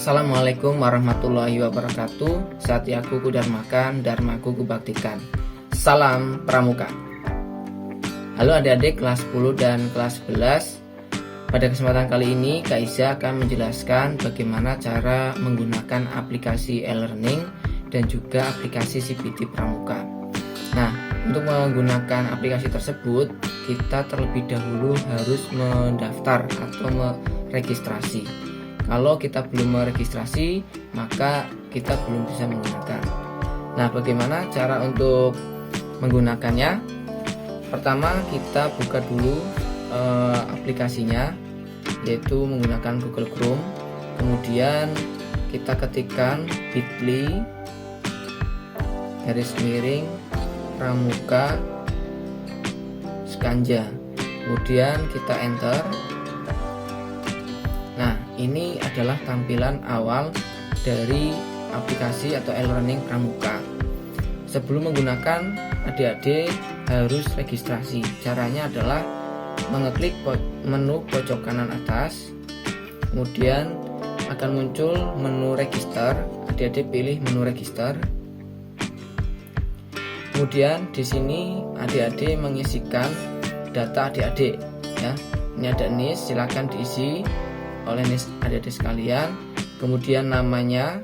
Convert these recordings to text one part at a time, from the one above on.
Assalamualaikum warahmatullahi wabarakatuh. Satyaku kudarmakan, dharmaku kubaktikan. Salam Pramuka. Halo adik-adik kelas 10 dan kelas 11. Pada kesempatan kali ini Kak Iza akan menjelaskan bagaimana cara menggunakan aplikasi e-learning dan juga aplikasi CPT Pramuka. Nah, untuk menggunakan aplikasi tersebut, kita terlebih dahulu harus mendaftar atau meregistrasi. Kalau kita belum meregistrasi, maka kita belum bisa menggunakan. Nah, bagaimana cara untuk menggunakannya? Pertama, kita buka dulu aplikasinya, yaitu menggunakan Google Chrome. Kemudian kita ketikkan bit.ly/pramuka skanja. Kemudian kita enter. Nah, ini adalah tampilan awal dari aplikasi atau e-learning Pramuka. Sebelum menggunakan, adik-adik harus registrasi. Caranya adalah mengeklik menu pojok kanan atas, kemudian akan muncul menu register. Adik-adik pilih menu register. Kemudian di sini adik-adik mengisikan data adik-adik, ya. Ini ada NIS, silakan diisi oleh adik-adik sekalian. Kemudian namanya,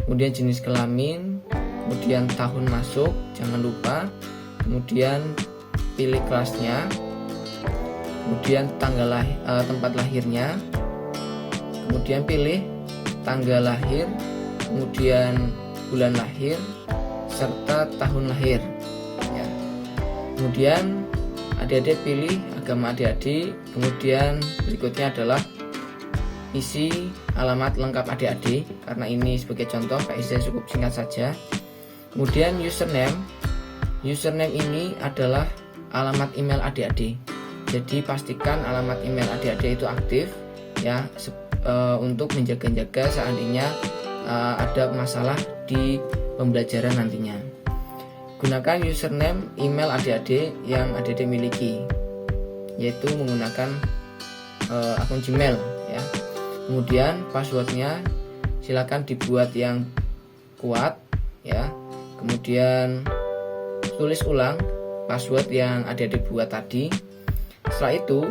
kemudian jenis kelamin, kemudian tahun masuk, jangan lupa. Kemudian pilih kelasnya, kemudian tempat lahirnya, kemudian pilih tanggal lahir, kemudian bulan lahir serta tahun lahir, ya. Kemudian adik-adik pilih agama adik-adik. Kemudian berikutnya adalah isi alamat lengkap adik-adik. Karena ini sebagai contoh, Kak Iza cukup singkat saja. Kemudian username ini adalah alamat email adik-adik. Jadi pastikan alamat email adik-adik itu aktif, ya, untuk menjaga-jaga seandainya ada masalah di pembelajaran nantinya. Gunakan username email adik-adik yang adik-adik miliki, yaitu menggunakan akun Gmail, ya. Kemudian passwordnya silakan dibuat yang kuat, ya. Kemudian tulis ulang password yang adik-adik buat tadi. Setelah itu,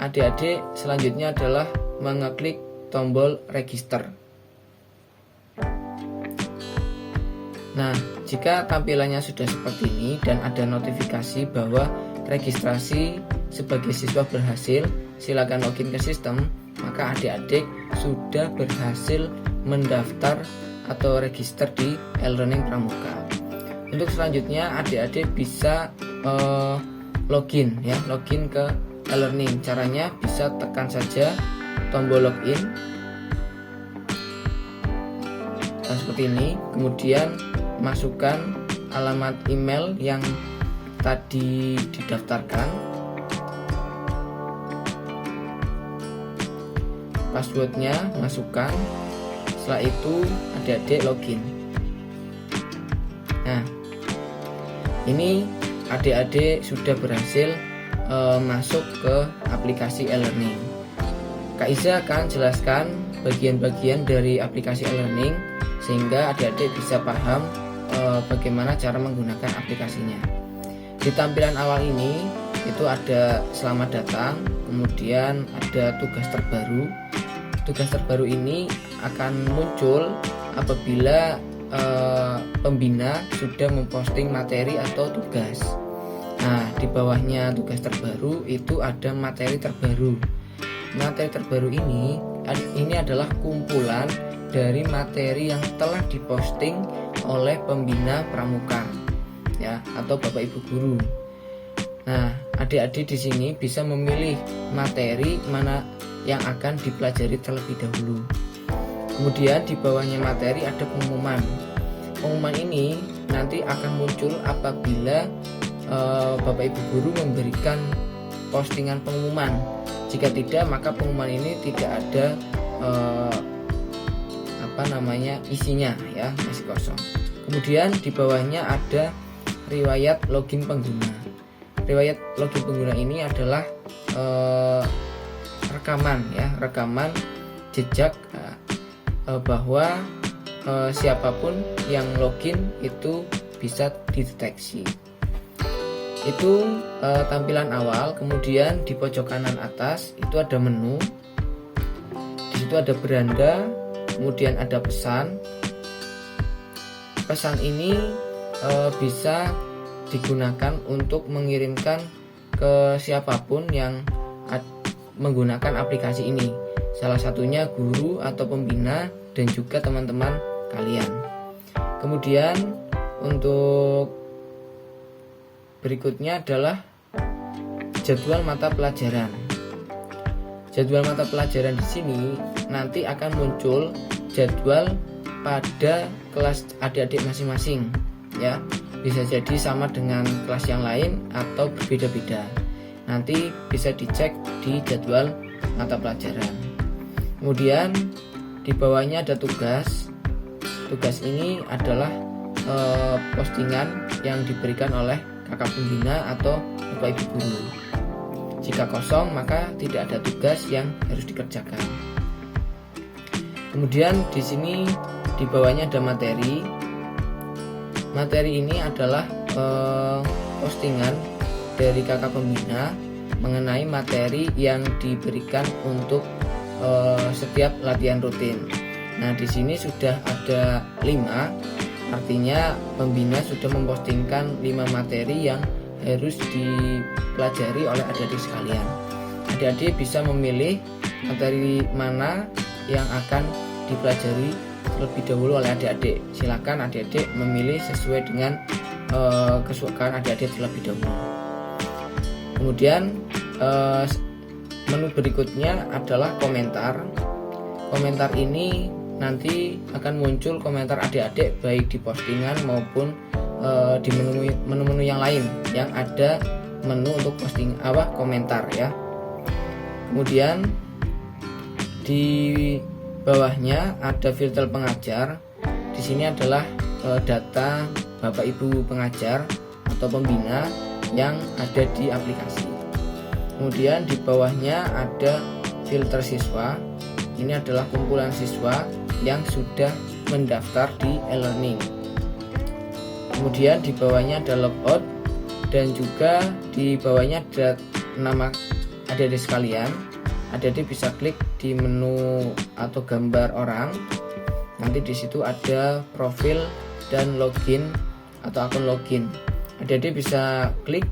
adik-adik selanjutnya adalah mengeklik tombol register. Nah, jika tampilannya sudah seperti ini dan ada notifikasi bahwa registrasi sebagai siswa berhasil, silakan login ke sistem, maka adik-adik sudah berhasil mendaftar atau register di e-learning Pramuka. Untuk selanjutnya adik-adik bisa login ke e-learning. Caranya bisa tekan saja tombol login seperti ini, kemudian masukkan alamat email yang tadi didaftarkan, passwordnya masukkan. Setelah itu adik-adik login. Nah, ini adik-adik sudah berhasil masuk ke aplikasi e-learning. Kak Iza akan jelaskan bagian-bagian dari aplikasi e-learning sehingga adik-adik bisa paham bagaimana cara menggunakan aplikasinya. Di tampilan awal ini itu ada selamat datang, kemudian ada tugas terbaru. Tugas terbaru ini akan muncul apabila pembina sudah memposting materi atau tugas. Nah, di bawahnya tugas terbaru itu ada materi terbaru. Materi terbaru ini adalah kumpulan dari materi yang telah diposting oleh pembina Pramuka, ya, atau Bapak Ibu guru. Nah, adik-adik di sini bisa memilih materi mana yang akan dipelajari terlebih dahulu. Kemudian di bawahnya materi ada pengumuman. Pengumuman ini nanti akan muncul apabila Bapak Ibu guru memberikan postingan pengumuman. Jika tidak, maka pengumuman ini tidak ada isinya, ya, masih kosong. Kemudian di bawahnya ada riwayat login pengguna. Riwayat login pengguna ini adalah rekaman jejak bahwa siapapun yang login itu bisa dideteksi. Itu tampilan awal. Kemudian di pojok kanan atas itu ada menu. Di situ ada beranda, kemudian ada pesan. Pesan ini bisa digunakan untuk mengirimkan ke siapapun yang menggunakan aplikasi ini. Salah satunya guru atau pembina dan juga teman-teman kalian. Kemudian untuk berikutnya adalah jadwal mata pelajaran. Jadwal mata pelajaran di sini nanti akan muncul jadwal pada kelas adik-adik masing-masing, ya. Bisa jadi sama dengan kelas yang lain atau berbeda-beda. Nanti bisa dicek di jadwal mata pelajaran. Kemudian di bawahnya ada tugas. Tugas ini adalah postingan yang diberikan oleh kakak pembina atau bapak ibu guru. Jika kosong maka tidak ada tugas yang harus dikerjakan. Kemudian di sini di bawahnya ada materi. Materi ini adalah postingan dari kakak pembina mengenai materi yang diberikan untuk setiap latihan rutin. Nah, di sini sudah ada 5, artinya pembina sudah mempostingkan 5 materi yang harus dipelajari oleh adik-adik sekalian. Adik-adik bisa memilih materi mana yang akan dipelajari terlebih dahulu oleh adik-adik. Silakan adik-adik memilih sesuai dengan kesukaan adik-adik terlebih dahulu. Kemudian menu berikutnya adalah komentar. Komentar ini nanti akan muncul komentar adik-adik baik di postingan maupun di menu-menu yang lain yang ada menu untuk posting komentar, ya. Kemudian di bawahnya ada filter pengajar. Di sini adalah data Bapak Ibu pengajar atau pembina yang ada di aplikasi. Kemudian di bawahnya ada filter siswa. Ini adalah kumpulan siswa yang sudah mendaftar di e-learning. Kemudian di bawahnya ada logout dan juga di bawahnya ada nama adik-adik sekalian. Adik-adik bisa klik di menu atau gambar orang. Nanti di situ ada profil dan login atau akun login. Adik-adik bisa klik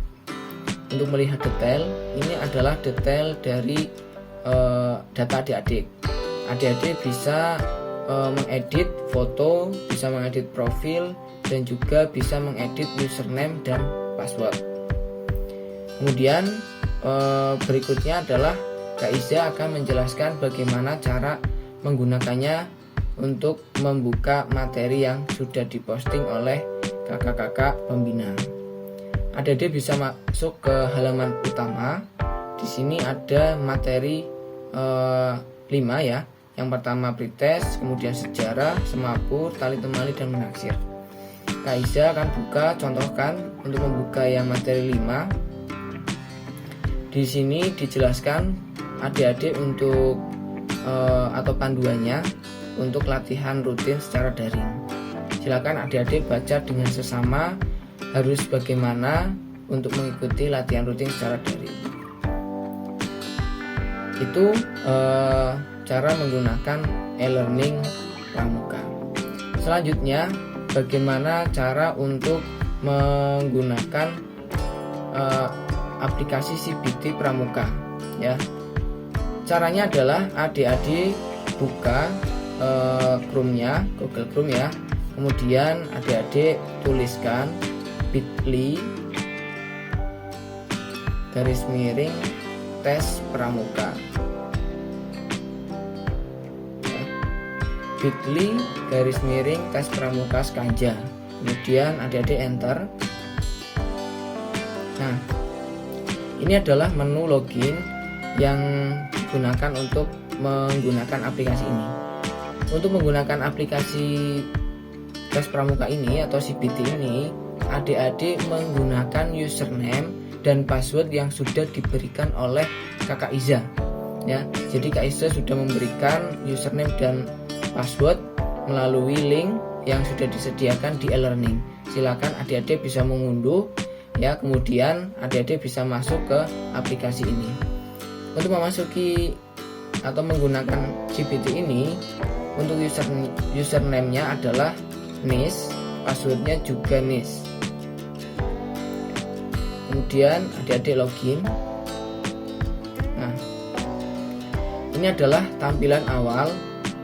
untuk melihat detail. Ini adalah detail dari data adik-adik. Adik-adik bisa mengedit foto, bisa mengedit profil, dan juga bisa mengedit username dan password. Kemudian berikutnya adalah Kak Iza akan menjelaskan bagaimana cara menggunakannya untuk membuka materi yang sudah diposting oleh kakak-kakak pembina. Adik-adik bisa masuk ke halaman utama. Di sini ada materi 5, ya. Yang pertama pretest, kemudian sejarah, semapur, tali temali, dan menaksir. Kak Iza akan contohkan untuk membuka yang materi 5. Di sini dijelaskan adik-adik untuk atau panduannya untuk latihan rutin secara daring. Silakan adik-adik baca dengan sesama harus bagaimana untuk mengikuti latihan rutin secara daring. Itu cara menggunakan e-learning Pramuka. Selanjutnya, bagaimana cara untuk menggunakan aplikasi CBT Pramuka, ya. Caranya adalah adik-adik buka Chrome-nya, Google Chrome, ya. Kemudian adik-adik tuliskan bit.ly/tes pramuka, ya. bit.ly/tes pramuka Skanja. Kemudian adik-adik enter. Nah, ini adalah menu login yang digunakan untuk menggunakan aplikasi ini. Untuk menggunakan aplikasi tes pramuka ini atau CBT ini, adik-adik menggunakan username dan password yang sudah diberikan oleh kakak Iza, ya. Jadi Kak Iza sudah memberikan username dan password melalui link yang sudah disediakan di e-learning. Silakan adik-adik bisa mengunduh ya, kemudian adik-adik bisa masuk ke aplikasi ini. Untuk memasuki atau menggunakan GPT ini, untuk username-nya adalah Nis, passwordnya juga Nis. Kemudian adik-adik login. Nah, ini adalah tampilan awal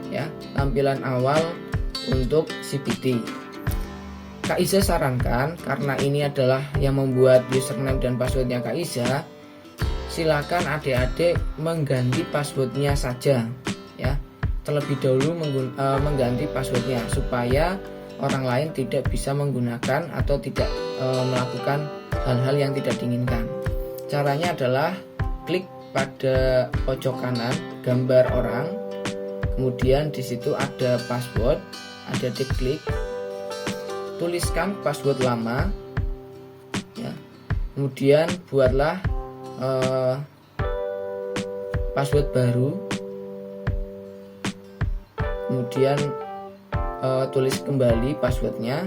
ya, tampilan awal untuk GPT. Kak Iza sarankan, karena ini adalah yang membuat username dan passwordnya Kak Iza, silakan adik-adik mengganti passwordnya saja ya, terlebih dahulu mengganti passwordnya supaya orang lain tidak bisa menggunakan atau tidak melakukan hal-hal yang tidak diinginkan. Caranya adalah klik pada pojok kanan gambar orang, kemudian di situ ada password, adik-adik klik, tuliskan password lama ya, kemudian buatlah password baru, kemudian tulis kembali passwordnya.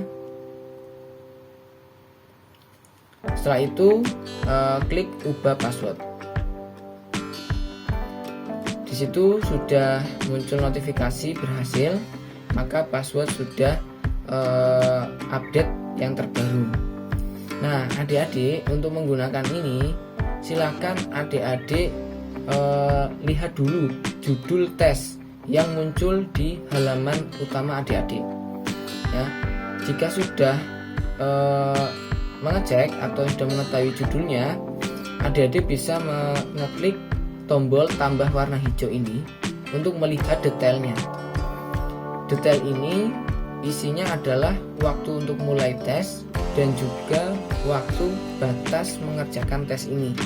Setelah itu klik ubah password. Di situ sudah muncul notifikasi berhasil, maka password sudah update yang terbaru. Nah, adik-adik untuk menggunakan ini silakan adik-adik lihat dulu judul tes yang muncul di halaman utama adik-adik ya. Jika sudah mengecek atau sudah mengetahui judulnya, adik-adik bisa mengeklik tombol tambah warna hijau ini untuk melihat detailnya. Detail ini isinya adalah waktu untuk mulai tes dan juga waktu batas mengerjakan tes ini.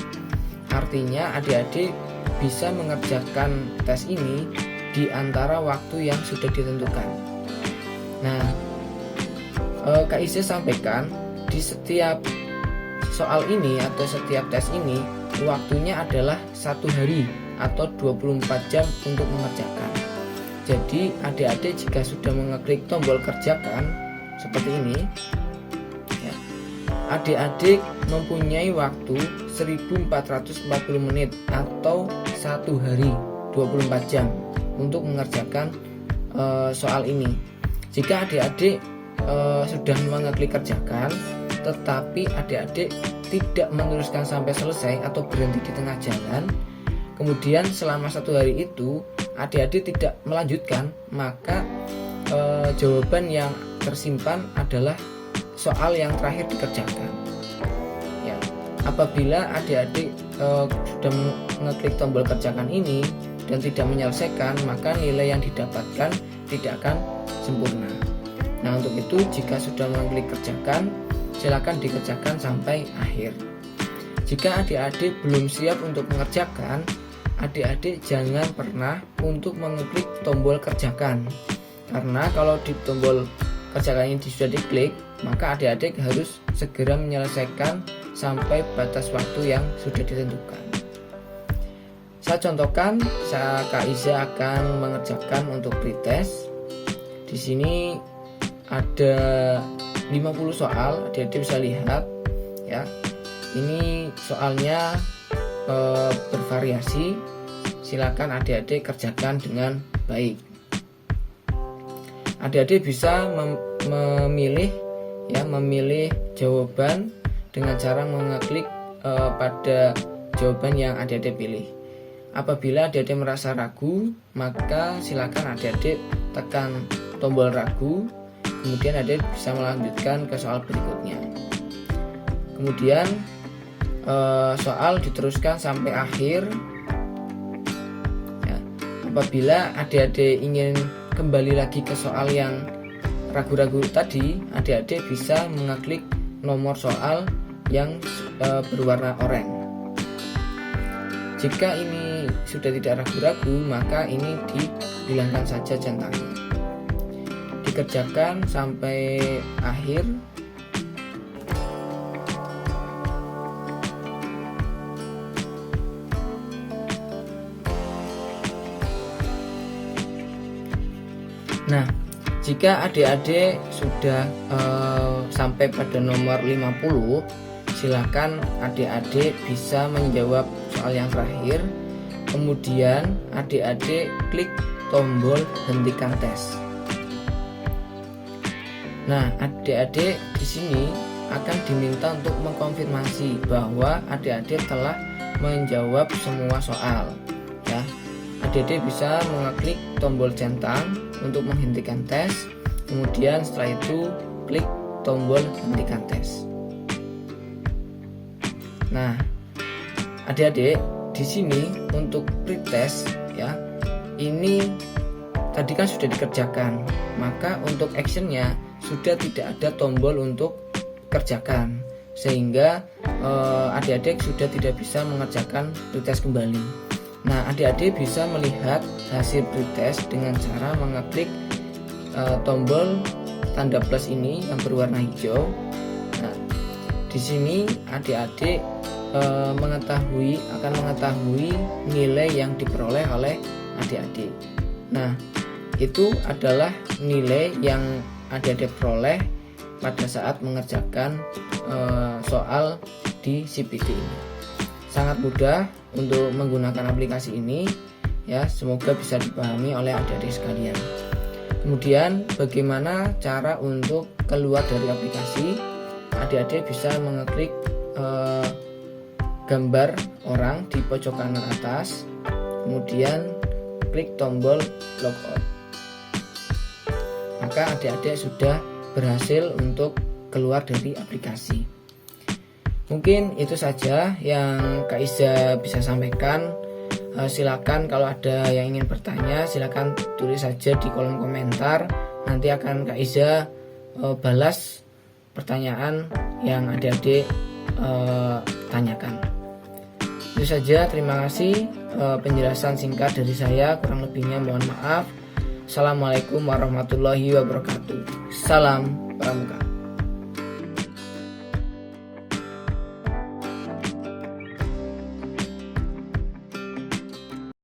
Artinya adik-adik bisa mengerjakan tes ini di antara waktu yang sudah ditentukan. Nah, Kak Iza sampaikan di setiap soal ini atau setiap tes ini waktunya adalah 1 hari atau 24 jam untuk mengerjakan. Jadi adik-adik jika sudah mengeklik tombol kerjakan seperti ini ya, adik-adik mempunyai waktu 1440 menit atau 1 hari 24 jam untuk mengerjakan soal ini. Jika adik-adik sudah mengeklik kerjakan tetapi adik-adik tidak meneruskan sampai selesai atau berhenti di tengah jalan, kemudian selama 1 hari itu adik-adik tidak melanjutkan, maka jawaban yang tersimpan adalah soal yang terakhir dikerjakan ya. Apabila adik-adik sudah mengeklik tombol kerjakan ini dan tidak menyelesaikan, maka nilai yang didapatkan tidak akan sempurna. Nah, untuk itu jika sudah mengeklik kerjakan, silakan dikerjakan sampai akhir. Jika adik-adik belum siap untuk mengerjakan, adik-adik jangan pernah untuk mengeklik tombol kerjakan, karena kalau di tombol kerjakan ini sudah diklik, maka adik-adik harus segera menyelesaikan sampai batas waktu yang sudah ditentukan. Saya contohkan, Kak Iza akan mengerjakan untuk pretest. Di sini ada 50 soal, adik-adik bisa lihat ya. Ini soalnya bervariasi. Silakan adik-adik kerjakan dengan baik. Adik-adik bisa memilih jawaban dengan cara mengeklik pada jawaban yang adik-adik pilih. Apabila adik-adik merasa ragu, maka silakan adik-adik tekan tombol ragu, kemudian adik bisa melanjutkan ke soal berikutnya. Kemudian soal diteruskan sampai akhir ya. Apabila adik-adik ingin kembali lagi ke soal yang ragu-ragu tadi, adik-adik bisa mengeklik nomor soal yang berwarna oranye. Jika ini sudah tidak ragu-ragu, maka ini dihilangkan saja centangnya. Dikerjakan sampai akhir. Nah, jika adik-adik sudah sampai pada nomor 50, silakan adik-adik bisa menjawab soal yang terakhir. Kemudian adik-adik klik tombol hentikan tes. Nah, adik-adik di sini akan diminta untuk mengkonfirmasi bahwa adik-adik telah menjawab semua soal. Ya, adik-adik bisa mengeklik tombol centang untuk menghentikan tes. Kemudian setelah itu klik tombol hentikan tes. Nah, adik-adik di sini untuk pretest ya, ini tadi kan sudah dikerjakan, maka untuk actionnya sudah tidak ada tombol untuk kerjakan, sehingga adik-adik sudah tidak bisa mengerjakan pretest kembali. Nah, adik-adik bisa melihat hasil pretest dengan cara mengeklik tombol tanda plus ini yang berwarna hijau. Nah, di sini adik-adik akan mengetahui nilai yang diperoleh oleh adik-adik. Nah, itu adalah nilai yang adik-adik peroleh pada saat mengerjakan soal di CPT ini. Sangat mudah untuk menggunakan aplikasi ini ya, semoga bisa dipahami oleh adik-adik sekalian. Kemudian bagaimana cara untuk keluar dari aplikasi? Adik-adik bisa mengeklik gambar orang di pojok kanan atas, kemudian klik tombol logout. Maka adik-adik sudah berhasil untuk keluar dari aplikasi. Mungkin itu saja yang Kak Iza bisa sampaikan. Silakan kalau ada yang ingin bertanya, silakan tulis saja di kolom komentar. Nanti akan Kak Iza balas pertanyaan yang adik-adik tanyakan. Itu saja, terima kasih penjelasan singkat dari saya, kurang lebihnya mohon maaf. Assalamualaikum warahmatullahi wabarakatuh. Salam Pramuka.